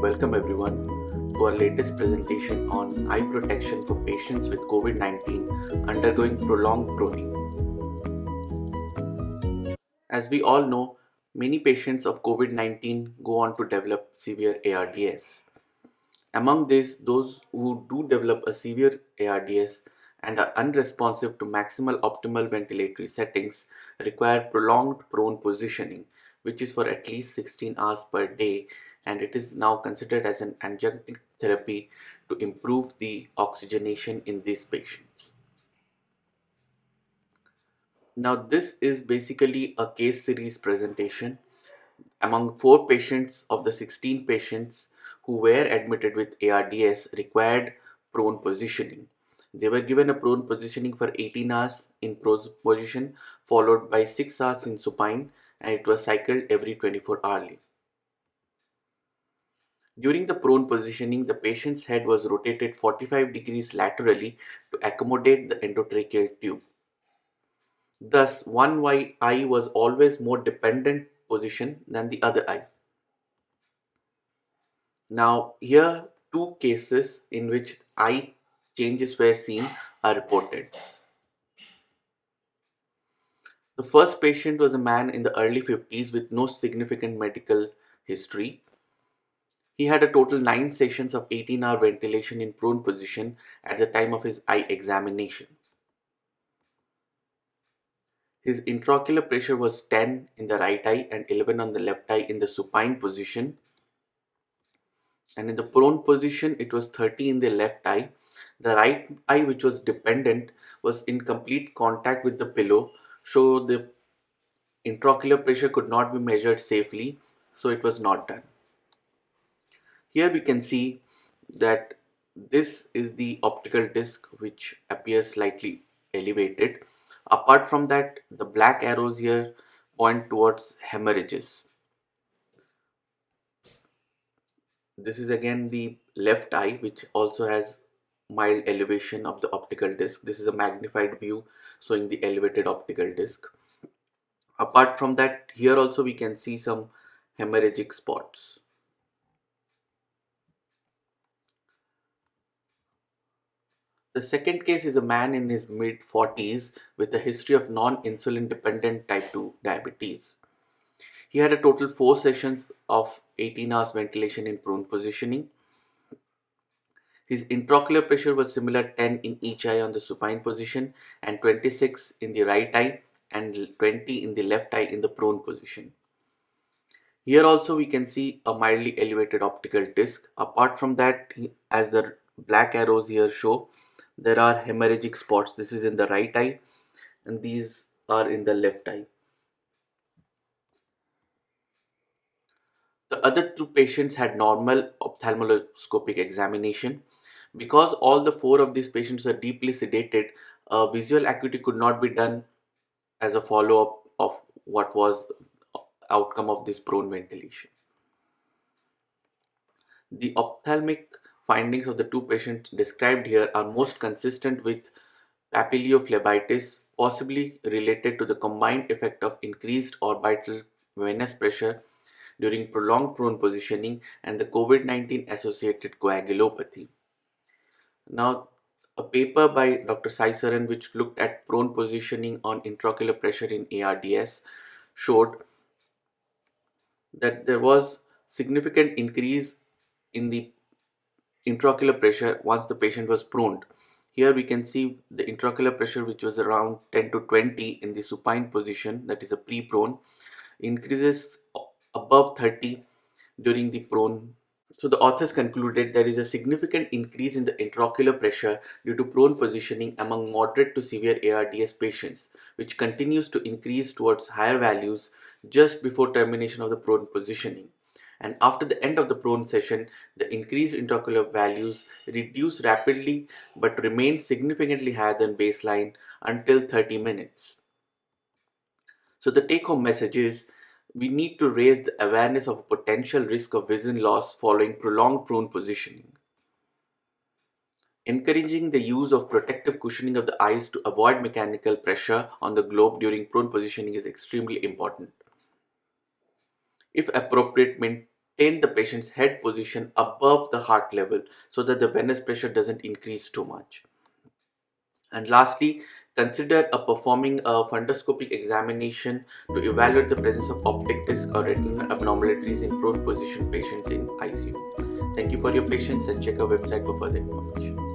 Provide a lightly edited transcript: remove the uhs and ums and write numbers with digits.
Welcome everyone to our latest presentation on eye protection for patients with COVID-19 undergoing prolonged proning. As we all know, many patients of COVID-19 go on to develop severe ARDS. Among these, those who do develop a severe ARDS and are unresponsive to maximal optimal ventilatory settings require prolonged prone positioning, which is for at least 16 hours per day, and it is now considered as an adjunctive therapy to improve the oxygenation in these patients. Now, this is basically a case series presentation among 4 patients of the 16 patients who were admitted with ARDS required prone positioning. They were given a prone positioning for 18 hours in prone position followed by 6 hours in supine, and it was cycled every 24 hourly. During the prone positioning, the patient's head was rotated 45 degrees laterally to accommodate the endotracheal tube. Thus, one eye was always more dependent position than the other eye. Now, here two cases in which eye changes were seen are reported. The first patient was a man in the early 50s with no significant medical history. He had a total 9 sessions of 18-hour ventilation in prone position at the time of his eye examination. His intraocular pressure was 10 in the right eye and 11 on the left eye in the supine position, and in the prone position it was 30 in the left eye. The right eye, which was dependent, was in complete contact with the pillow, so the intraocular pressure could not be measured safely, so it was not done. Here we can see that this is the optical disc which appears slightly elevated. Apart from that, the black arrows here point towards hemorrhages. This is again the left eye, which also has mild elevation of the optical disc. This is a magnified view showing the elevated optical disc. Apart from that, here also we can see some hemorrhagic spots. The second case is a man in his mid 40s with a history of non-insulin dependent type 2 diabetes. He had a total 4 sessions of 18 hours ventilation in prone positioning. His intraocular pressure was similar, 10 in each eye on the supine position and 26 in the right eye and 20 in the left eye in the prone position. Here also we can see a mildly elevated optical disc. Apart from that, as the black arrows here show, there are hemorrhagic spots. This is in the right eye and these are in the left eye. The other 2 patients had normal ophthalmoscopic examination. Because all the 4 of these patients are deeply sedated, visual acuity could not be done as a follow-up of what was outcome of this prone ventilation. The ophthalmic findings of the 2 patients described here are most consistent with papillophlebitis, possibly related to the combined effect of increased orbital venous pressure during prolonged prone positioning and the COVID-19 associated coagulopathy. Now, a paper by Dr. Saisaran, which looked at prone positioning on intraocular pressure in ARDS, showed that there was significant increase in the intraocular pressure once the patient was proned. Here we can see the intraocular pressure, which was around 10 to 20 in the supine position, that is a pre-prone, increases above 30 during the prone. So the authors concluded there is a significant increase in the intraocular pressure due to prone positioning among moderate to severe ARDS patients, which continues to increase towards higher values just before termination of the prone positioning. And after the end of the prone session, the increased intraocular values reduce rapidly but remain significantly higher than baseline until 30 minutes. So the take-home message is we need to raise the awareness of a potential risk of vision loss following prolonged prone positioning. Encouraging the use of protective cushioning of the eyes to avoid mechanical pressure on the globe during prone positioning is extremely important. If appropriate, maintain the patient's head position above the heart level so that the venous pressure doesn't increase too much. And lastly, consider performing a fundoscopic examination to evaluate the presence of optic disc or retinal abnormalities in prone position patients in ICU. Thank you for your patience and check our website for further information.